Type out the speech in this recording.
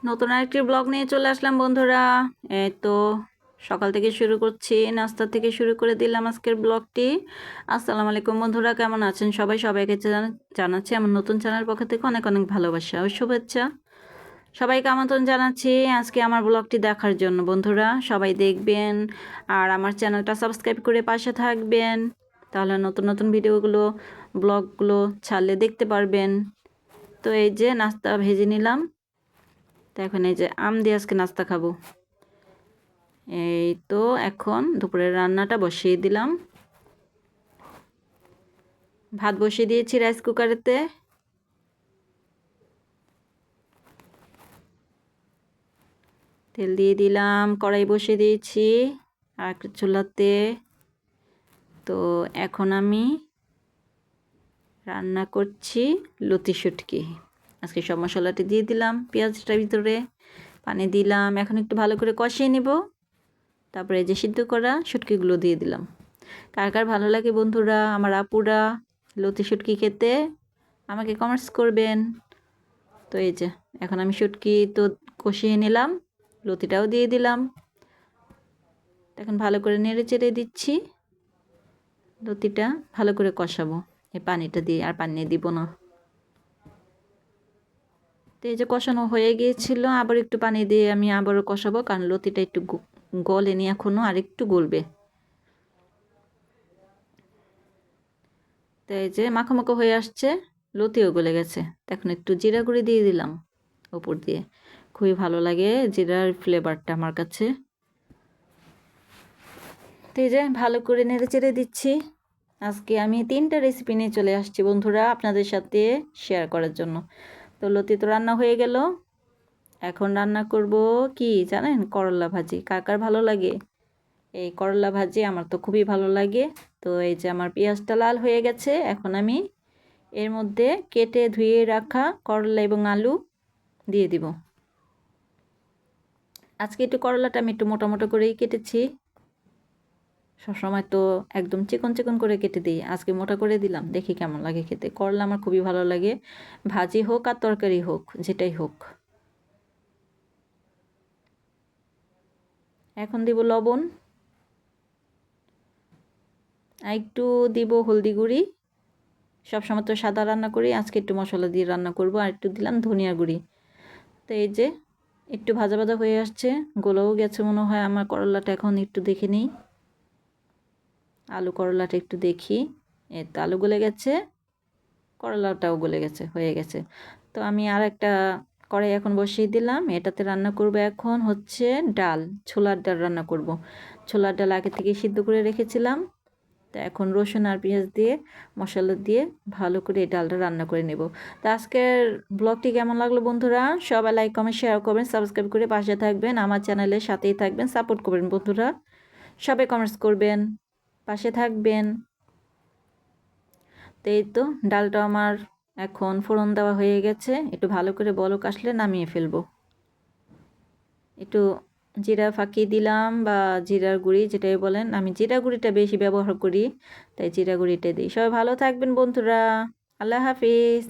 নতুন আরেকটি ব্লগ নিয়ে চলে আসলাম বন্ধুরা। এই তো সকাল থেকে শুরু করছি, নাস্তা থেকে শুরু করে দিলাম আজকের ব্লগটি। আসসালামু আলাইকুম বন্ধুরা, কেমন আছেন সবাই? সবাইকে জানাচ্ছি আমার নতুন চ্যানেল পক্ষ থেকে অনেক অনেক ভালোবাসা ও শুভেচ্ছা। সবাইকে আমন্ত্রণ জানাচ্ছি আজকে আমার ব্লগটি দেখার জন্য বন্ধুরা। সবাই দেখবেন আর আমার চ্যানেলটা সাবস্ক্রাইব করে পাশে থাকবেন, তাহলে নতুন নতুন ভিডিওগুলো ব্লগগুলো ছাড়লে দেখতে পারবেন। তো এই যে নাস্তা ভেজে নিলাম, তো এখন এই যে আম দিয়ে আজকে নাস্তা খাবো। এই তো এখন দুপুরের রান্নাটা বসিয়ে দিলাম। ভাত বসিয়ে দিয়েছি রাইস কুকারেতে। তেল দিয়ে দিলাম, কড়াই বসিয়ে দিয়েছি আর একটা চুলাতে। তো এখন আমি রান্না করছি লতি শুটকি। আজকে সব মশলাটি দিয়ে দিলাম, পেঁয়াজটার ভিতরে পানি দিলাম, এখন একটু ভালো করে কষিয়ে নেব। তারপরে যে সিদ্ধ করা শুটকিগুলো দিয়ে দিলাম। কার কার ভালো লাগে বন্ধুরা, আমার আপুরা লতি শুটকি খেতে, আমাকে কমেন্টস করবেন। তো এই যে এখন আমি শুটকি তো কষিয়ে নিলাম, লতিটাও দিয়ে দিলাম। এখন ভালো করে নেড়ে চেড়ে দিচ্ছি। লতিটা ভালো করে কষাবো এই পানিটা দিয়ে, আর পানি দিব না। তো এই যে কষানো হয়ে গিয়েছিল, আবার একটু পানি দিয়ে আমি আবারও কষাবো, কারণ লতিটা একটু গলেনি এখনও, আর একটু গলবে। তো এই যে মাখো মাখো হয়ে আসছে, লতিও গলে গেছে। এখন একটু জিরা গুঁড়ি দিয়ে দিলাম উপর দিয়ে। খুবই ভালো লাগে জিরার ফ্লেভারটা আমার কাছে। তো এই যে ভালো করে নেড়ে চেড়ে দিচ্ছি। আজকে আমি 3টা রেসিপি নিয়ে চলে আসছি বন্ধুরা আপনাদের সাথে শেয়ার করার জন্য। তো লতি তো রান্না হয়ে গেল, এখন রান্না করব কি জানেন? করলা ভাজি। কার কার ভালো লাগে এই করলা ভাজি? আমার তো খুবই ভালো লাগে। তো এই যে আমার পেঁয়াজটা লাল হয়ে গেছে, এখন আমি এর মধ্যে কেটে ধুয়ে রাখা করলা এবং আলু দিয়ে দিব। আজকে একটু করলাটা আমি একটু মোটা মোটা করেই কেটেছি। সবসময় তো একদম চিকন চিকন করে কেটে দিই, আজকে মোটা করে দিলাম, দেখি কেমন লাগে খেতে। করলা আমার খুবই ভালো লাগে, ভাজি হোক আর তরকারি হোক, যেটাই হোক। এখন দিব লবণ, আর একটু দিব হলদি গুঁড়ি। সবসময় তো সাদা রান্না করি, আজকে একটু মশলা দিয়ে রান্না করব। আর একটু দিলাম ধনিয়া গুঁড়ি। তো এই যে একটু ভাজা ভাজা হয়ে আসছে, গলেও গেছে মনে হয় আমার করলাটা। এখন একটু দেখে নিই, আলু করলাটা একটু দেখি। এই তো আলু গলে গেছে, করলাটাও গলে গেছে, হয়ে গেছে। তো আমি আর একটা কড়াই এখন বসিয়ে দিলাম, এটাতে রান্না করব এখন হচ্ছে ডাল, ছোলার ডাল রান্না করব। ছোলার ডাল আগে থেকে সিদ্ধ করে রেখেছিলাম। তো এখন রসুন আর পেঁয়াজ দিয়ে মশলা দিয়ে ভালো করে এই ডালটা রান্না করে নেব। তো আজকের ব্লগটি কেমন লাগলো বন্ধুরা? সবাই লাইক কমেন্ট শেয়ার করবেন, সাবস্ক্রাইব করে পাশে থাকবেন, আমার চ্যানেলের সাথেই থাকবেন, সাপোর্ট করবেন বন্ধুরা। সবাই কমেন্টস করবেন, পাশে থাকবেন। তো এই তো ডালটা আমার এখন ফোড়ন দেওয়া হয়ে গেছে, একটু ভালো করে বলক আসলে নামিয়ে ফেলবো। একটু জিরা ফাঁকি দিলাম, বা জিরার গুঁড়ি যেটাই বলেন, আমি জিরা গুঁড়িটা বেশি ব্যবহার করি, তাই জিরা গুঁড়িটা দিই। সবাই ভালো থাকবেন বন্ধুরা, আল্লাহ হাফিজ।